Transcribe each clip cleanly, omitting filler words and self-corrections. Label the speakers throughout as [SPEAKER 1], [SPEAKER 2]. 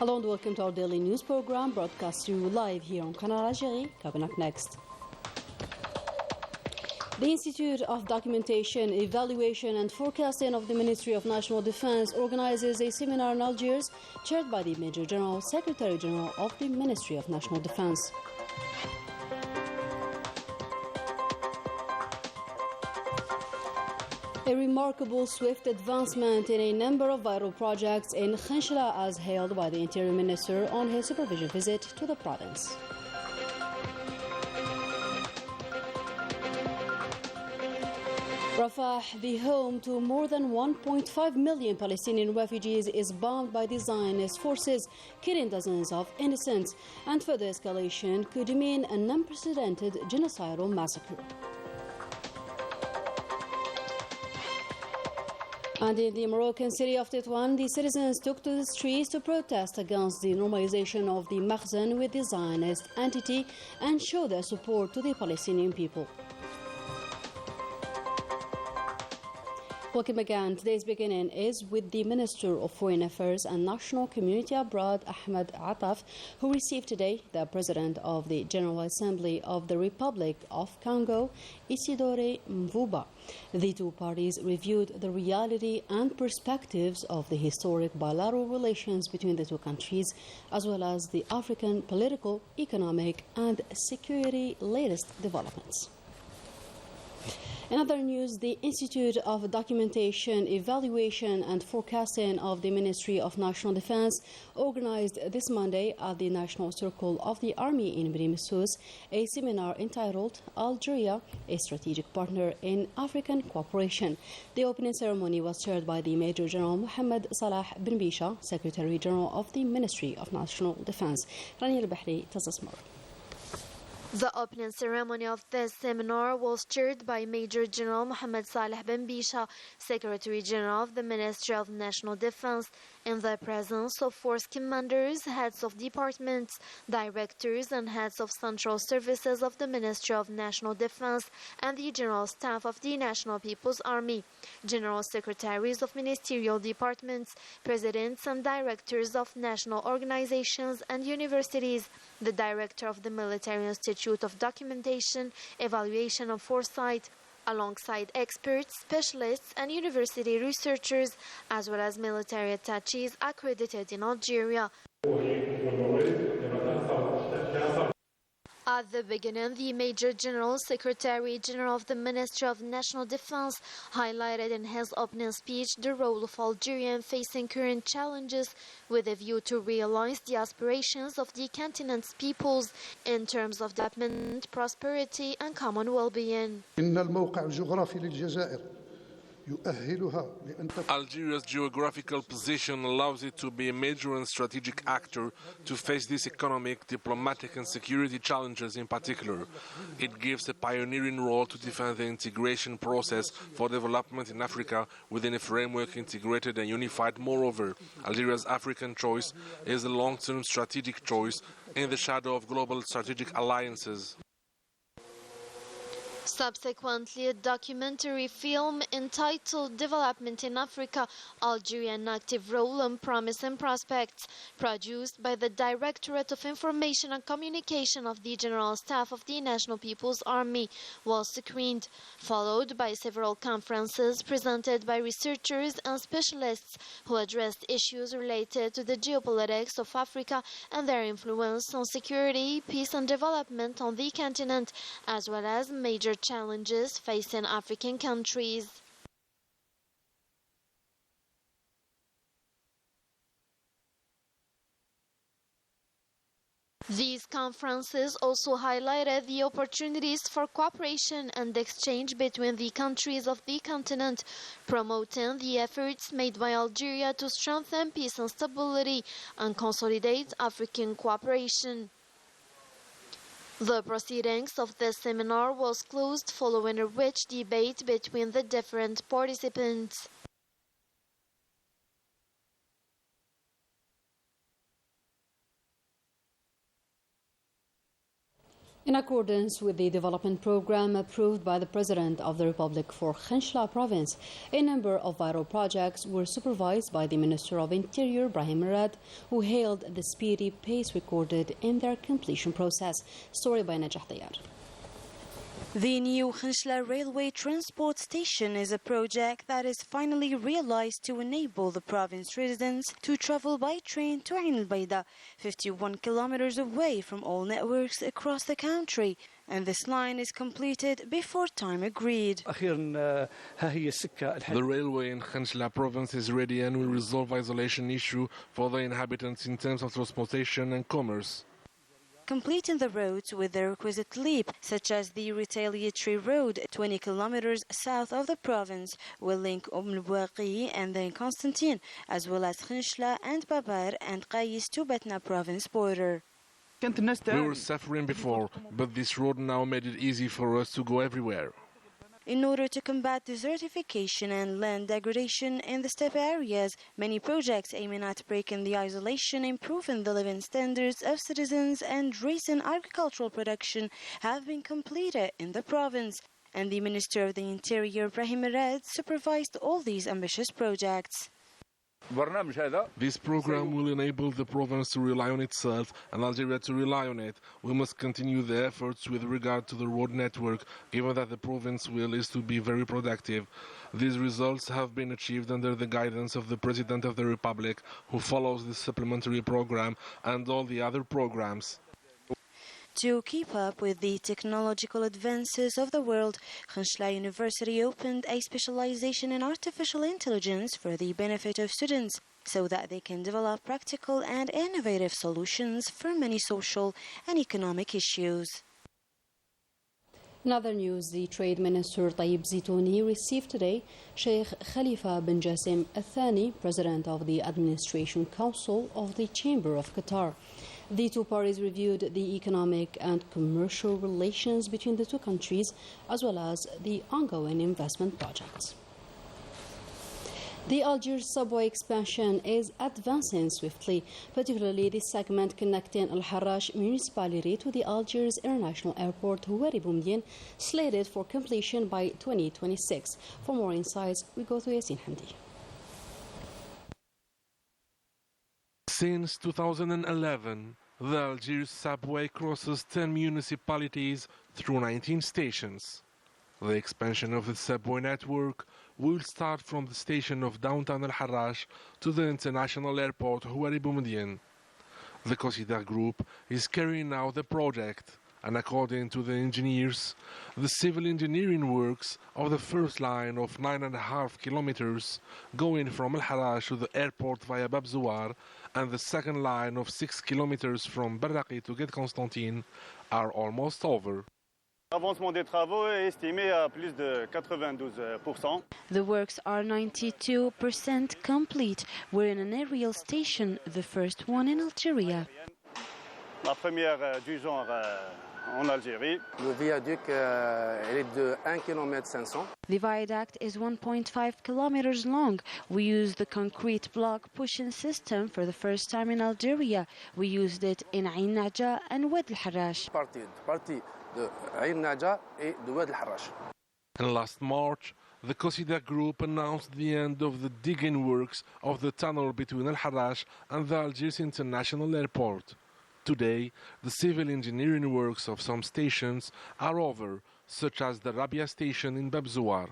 [SPEAKER 1] Hello and welcome to our daily news program, broadcast to you live here on Canal Algérie. Coming up next. The Institute of Documentation, Evaluation and Forecasting of the Ministry of National Defense organizes a seminar in Algiers chaired by the Major General, Secretary General of the Ministry of National Defense. A remarkable swift advancement in a number of vital projects in Khenchela as hailed by the Interior Minister on his supervision visit to the province. Rafah, the home to more than 1.5 million Palestinian refugees, is bombed by the Zionist forces, killing dozens of innocents, and further escalation could mean an unprecedented genocidal massacre. And in the Moroccan city of Tétouan, the citizens took to the streets to protest against the normalization of the Makhzen with the Zionist entity and show their support to the Palestinian people. Welcome again. Today's beginning is with the Minister of Foreign Affairs and National Community Abroad, Ahmed Attaf, who received today the President of the General Assembly of the Republic of Congo, Isidore Mvuba. The two parties reviewed the reality and perspectives of the historic bilateral relations between the two countries, as well as the African political, economic, and security latest developments. In other news, the Institute of Documentation, Evaluation and Forecasting of the Ministry of National Defense organized this Monday at the National Circle of the Army in Brimsous a seminar entitled Algeria, a Strategic Partner in African Cooperation. The opening ceremony was chaired by the Major General Mohammed Salah bin Bisha, Secretary General of the Ministry of National Defense. Rania al-Bahri, Tasasmar.
[SPEAKER 2] The opening ceremony of this seminar was chaired by Major General Mohammed Saleh bin Bisha, Secretary General of the Ministry of National Defense, in the presence of force commanders, heads of departments, directors and heads of central services of the Ministry of National Defense and the General Staff of the National People's Army, General Secretaries of ministerial departments, presidents and directors of national organizations and universities, the Director of the Military Institute of Documentation, Evaluation and Foresight, alongside experts, specialists and university researchers, as well as military attaches accredited in Algeria. At the beginning, the Major General, Secretary General of the Ministry of National Defense, highlighted in his opening speech the role of Algeria in facing current challenges with a view to realize the aspirations of the continent's peoples in terms of development, prosperity and common well-being.
[SPEAKER 3] Algeria's geographical position allows it to be a major and strategic actor to face these economic, diplomatic and security challenges in particular. It gives a pioneering role to defend the integration process for development in Africa within a framework integrated and unified. Moreover, Algeria's African choice is a long-term strategic choice in the shadow of global strategic alliances.
[SPEAKER 2] Subsequently, a documentary film entitled Development in Africa, Algeria, an Active Role and Promise and Prospects, produced by the Directorate of Information and Communication of the General Staff of the National People's Army, was screened, followed by several conferences presented by researchers and specialists who addressed issues related to the geopolitics of Africa and their influence on security, peace and development on the continent, as well as major challenges facing African countries. These conferences also highlighted the opportunities for cooperation and exchange between the countries of the continent, promoting the efforts made by Algeria to strengthen peace and stability and consolidate African cooperation. The proceedings of this seminar was closed following a rich debate between the different participants.
[SPEAKER 1] In accordance with the development program approved by the President of the Republic for Khenchela province, a number of vital projects were supervised by the Minister of Interior, Brahim Murad, who hailed the speedy pace recorded in their completion process. Story by Najah Tayar.
[SPEAKER 4] The new Khenchela railway transport station is a project that is finally realized to enable the province residents to travel by train to Ain al-Bayda, 51 kilometers away from all networks across the country. And this line is completed before time agreed.
[SPEAKER 3] The railway in Khenchela province is ready and will resolve isolation issue for the inhabitants in terms of transportation and commerce.
[SPEAKER 4] Completing the roads with the requisite leap, such as the retaliatory road 20 kilometers south of the province, will link al-Bouaqi and then Constantine, as well as Khenchela and Babar and Qais to Batna province border.
[SPEAKER 3] We were suffering before, but this road now made it easy for us to go everywhere.
[SPEAKER 4] In order to combat desertification and land degradation in the steppe areas, many projects aiming at breaking the isolation, improving the living standards of citizens and raising agricultural production have been completed in the province. And the Minister of the Interior, Brahim Murad, supervised all these ambitious projects.
[SPEAKER 3] This program will enable the province to rely on itself and Algeria to rely on it. We must continue the efforts with regard to the road network, given that the province will is to be very productive. These results have been achieved under the guidance of the President of the Republic, who follows the supplementary program and all the other programs.
[SPEAKER 4] To keep up with the technological advances of the world, Khenchela University opened a specialization in artificial intelligence for the benefit of students, so that they can develop practical and innovative solutions for many social and economic issues.
[SPEAKER 1] In other news, the Trade Minister Tayyip Zitouni received today Sheikh Khalifa bin Jassim Al Thani, President of the Administration Council of the Chamber of Qatar. The two parties reviewed the economic and commercial relations between the two countries, as well as the ongoing investment projects. The Algiers subway expansion is advancing swiftly, particularly the segment connecting Al Harrach municipality to the Algiers International Airport, Houari Boumediene, slated for completion by 2026. For more insights, we go to Yassine Hamdi.
[SPEAKER 3] Since 2011, the Algiers subway crosses 10 municipalities through 19 stations. The expansion of the subway network will start from the station of downtown Al Harrach to the international airport Houari Boumediene. The Consider Group is carrying out the project, and according to the engineers, the civil engineering works of the first line of 9.5 kilometers going from Al Harrach to the airport via Bab Zouar and the second line of 6 kilometers from Barraqi to Get Constantine are almost over.
[SPEAKER 5] L'avancement des travaux est estimé à plus de 92%.
[SPEAKER 4] The works are 92% complete. We're in an aerial station, the first one in Algeria.
[SPEAKER 5] La première du genre en Algérie.
[SPEAKER 6] Le viaduc est de 1,5 km.
[SPEAKER 4] The viaduct is 1.5 kilometers long. We used the concrete block pushing system for the first time in Algeria. We used it in Ain Naja and Wad Al Harrach.
[SPEAKER 6] Partie de Ain Naja et de Wad Al Harrach.
[SPEAKER 3] And last March, the Consider Group announced the end of the digging works of the tunnel between Al Harrach and the Algiers International Airport. Today, the civil engineering works of some stations are over, such as the Rabia station in Bab Zouar.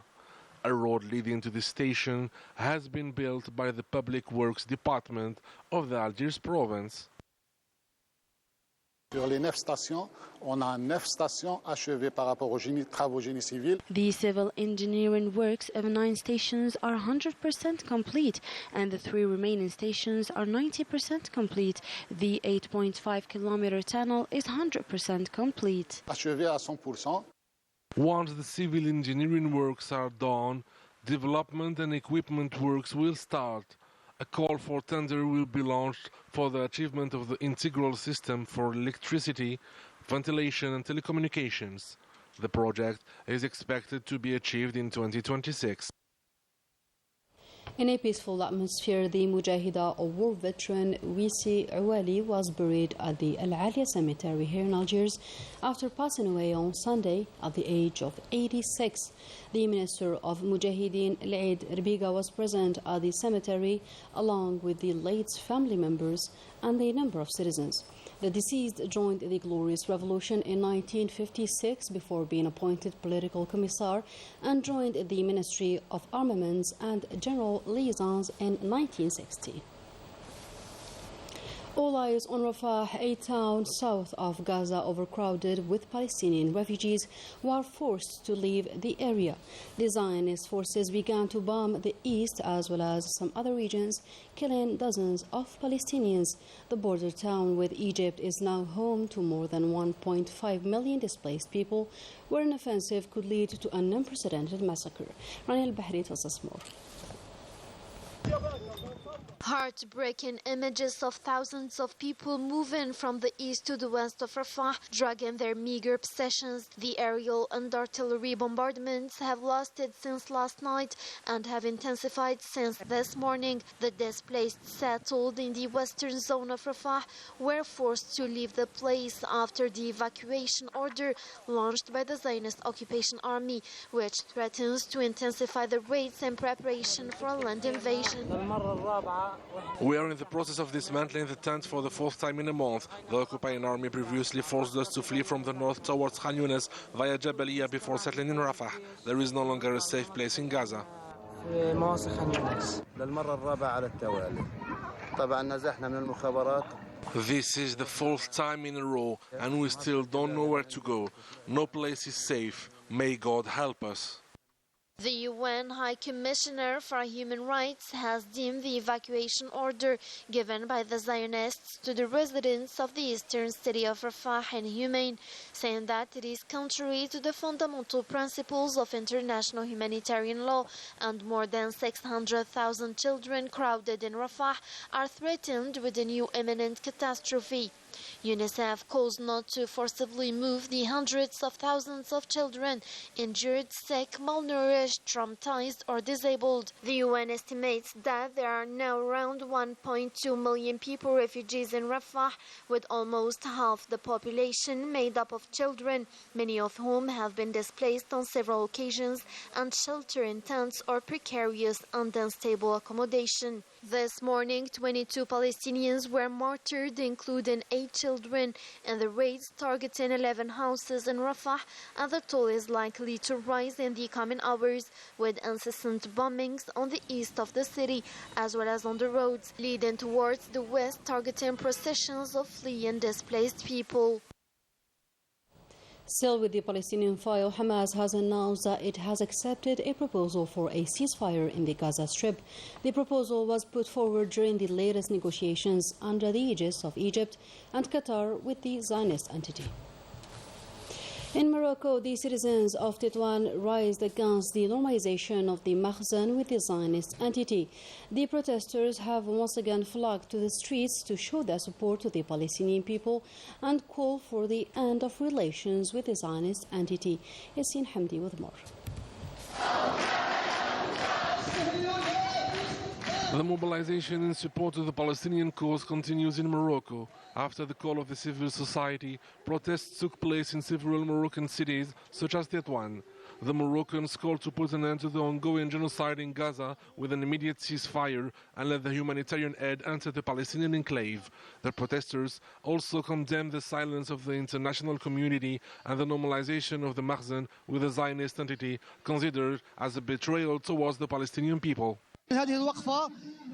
[SPEAKER 3] A road leading to the station has been built by the Public Works Department of the Algiers province.
[SPEAKER 7] Sur les 9 stations, on a 9 stations achevées par rapport aux travaux génie civil.
[SPEAKER 4] The civil engineering works of 9 stations are 100% complete, and the 3 remaining stations are 90% complete. The 8.5 kilometer tunnel is 100% complete.
[SPEAKER 7] Achevé à 100%.
[SPEAKER 3] Once the civil engineering works are done, development and equipment works will start. A call for tender will be launched for the achievement of the integral system for electricity, ventilation and telecommunications. The project is expected to be achieved in 2026.
[SPEAKER 1] In a peaceful atmosphere, the Mujahida or war veteran Wisi Awali was buried at the Al Alia Cemetery here in Algiers after passing away on Sunday at the age of 86. The Minister of Mujahideen Al-Eid Rbiga was present at the cemetery along with the late's family members and a number of citizens. The deceased joined the Glorious Revolution in 1956 before being appointed political commissar and joined the Ministry of Armaments and General Liaisons in 1960. All eyes on Rafah, a town south of Gaza overcrowded with Palestinian refugees who are forced to leave the area. The Zionist forces began to bomb the east as well as some other regions, killing dozens of Palestinians. The border town with Egypt is now home to more than 1.5 million displaced people, where an offensive could lead to an unprecedented massacre. Rania Al-Bahri tells us more.
[SPEAKER 2] Heartbreaking images of thousands of people moving from the east to the west of Rafah, dragging their meager possessions. The aerial and artillery bombardments have lasted since last night and have intensified since this morning. The displaced settled in the western zone of Rafah were forced to leave the place after the evacuation order launched by the Zionist occupation army, which threatens to intensify the raids in preparation for a land invasion.
[SPEAKER 3] We are in the process of dismantling the tent for the fourth time in a month. The occupying army previously forced us to flee from the north towards Khan Younis via Jabalia before settling in Rafah. There is no longer a safe place in Gaza. This is the fourth time in a row, and we still don't know where to go. No place is safe. May God help us.
[SPEAKER 2] The UN High Commissioner for Human Rights has deemed the evacuation order given by the Zionists to the residents of the eastern city of Rafah inhumane, saying that it is contrary to the fundamental principles of international humanitarian law, and more than 600,000 children crowded in Rafah are threatened with a new imminent catastrophe. UNICEF calls not to forcibly move the hundreds of thousands of children injured, sick, malnourished, traumatized or disabled. The UN estimates that there are now around 1.2 million people refugees in Rafah, with almost half the population made up of children, many of whom have been displaced on several occasions and shelter in tents or precarious and unstable accommodation. This morning, 22 Palestinians were martyred, including 8 children, in the raids targeting 11 houses in Rafah, and the toll is likely to rise in the coming hours, with incessant bombings on the east of the city, as well as on the roads leading towards the west, targeting processions of fleeing displaced people.
[SPEAKER 1] Still with the Palestinian file, Hamas has announced that it has accepted a proposal for a ceasefire in the Gaza Strip. The proposal was put forward during the latest negotiations under the aegis of Egypt and Qatar with the Zionist entity. In Morocco, the citizens of Tétouan raised against the normalization of the Makhzen with the Zionist entity. The protesters have once again flocked to the streets to show their support to the Palestinian people and call for the end of relations with the Zionist entity. Yassine Hamdi with more.
[SPEAKER 3] The mobilization in support of the Palestinian cause continues in Morocco. After the call of the civil society, protests took place in several Moroccan cities, such as Tétouan. The Moroccans called to put an end to the ongoing genocide in Gaza with an immediate ceasefire and let the humanitarian aid enter the Palestinian enclave. The protesters also condemned the silence of the international community and the normalization of the Makhzen with the Zionist entity, considered as a betrayal towards the Palestinian people.
[SPEAKER 8] هذه الوقفة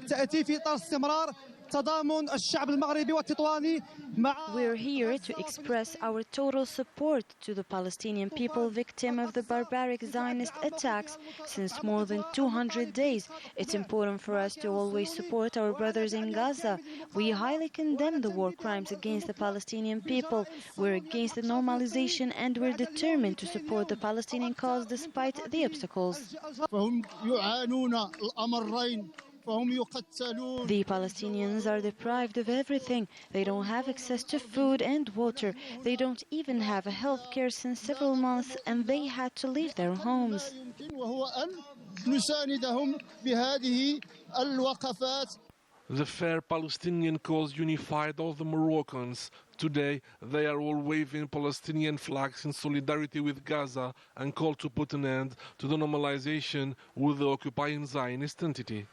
[SPEAKER 8] تأتي في إطار استمرار تضامن الشعب المغربي والتطواني مع
[SPEAKER 4] We're here to express our total support to the Palestinian people victim of the barbaric Zionist attacks since more than 200 days. It's important for us to always support our brothers in Gaza. We highly condemn the war crimes against the Palestinian people. We're against the normalization and we're determined to support the Palestinian cause despite the obstacles.
[SPEAKER 8] فهم يعانون الأمرين.
[SPEAKER 4] The Palestinians are deprived of everything. They don't have access to food and water. They don't even have health care since several months, and they had to leave their homes.
[SPEAKER 8] الوقفات.
[SPEAKER 3] The fair Palestinian cause unified all the Moroccans. Today, they are all waving Palestinian flags in solidarity with Gaza and call to put an end to the normalization with the occupying Zionist entity.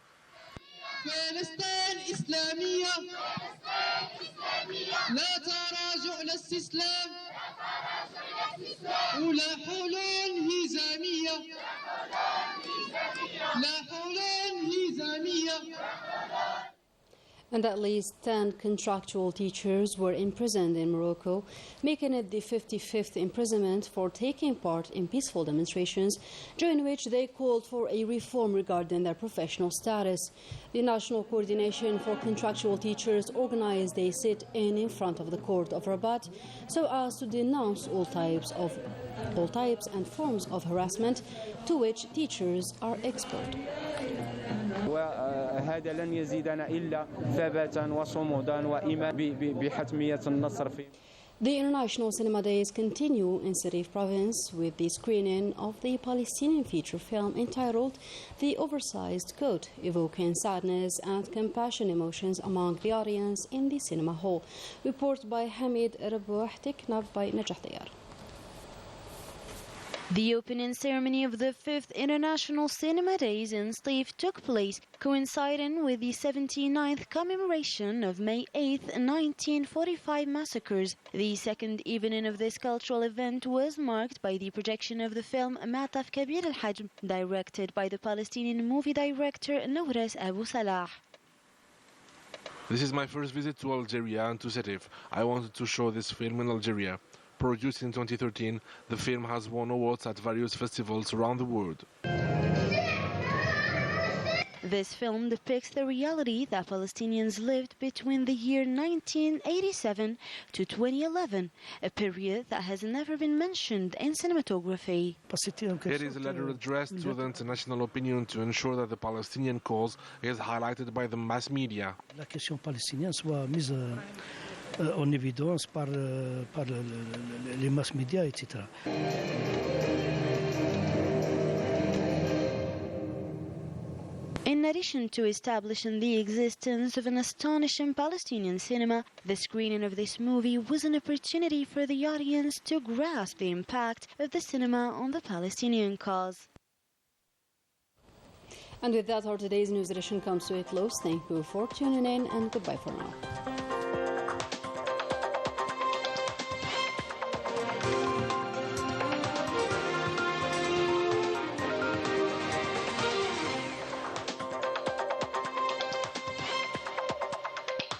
[SPEAKER 8] فلسطين إسلامية لا تراجع لا استسلام ولا حلول هزامية لا حلول هزامية.
[SPEAKER 1] And at least 10 contractual teachers were imprisoned in Morocco, making it the 55th imprisonment for taking part in peaceful demonstrations, during which they called for a reform regarding their professional status. The National Coordination for Contractual Teachers organized a sit-in in front of the court of Rabat so as to denounce all types and forms of harassment to which teachers are exposed.
[SPEAKER 9] وهذا لن يزيدنا إلا ثباتا وصمودا وإيمان بحتمية النصر في.
[SPEAKER 1] The International Cinema Days continue in Serif province with the screening of the Palestinian feature film entitled The Oversized Coat, evoking sadness and compassion emotions among the audience in the cinema hall. Report by Hamid Rabouh, Teknaf by Najah Dayar.
[SPEAKER 4] The opening ceremony of the 5th International Cinema Days in Slief took place, coinciding with the 79th commemoration of May 8, 1945 massacres. The second evening of this cultural event was marked by the projection of the film Mataf Kabir al-Hajm, directed by the Palestinian movie director Nowres Abu Salah.
[SPEAKER 3] This is my first visit to Algeria and to Serif. I wanted to show this film in Algeria. Produced in 2013, the film has won awards at various festivals around the world.
[SPEAKER 4] This film depicts the reality that Palestinians lived between the year 1987 to 2011, a period that has never been mentioned in cinematography.
[SPEAKER 3] It is a letter addressed to the international opinion to ensure that the Palestinian cause is highlighted by the mass media.
[SPEAKER 10] La question palestinienne soit mise en évidence par les mass médias, etc.
[SPEAKER 4] In addition to establishing the existence of an astonishing Palestinian cinema, the screening of this movie was an opportunity for the audience to grasp the impact of the cinema on the Palestinian cause.
[SPEAKER 1] And with that, our today's news edition comes to a close. Thank you for tuning in, and goodbye for now.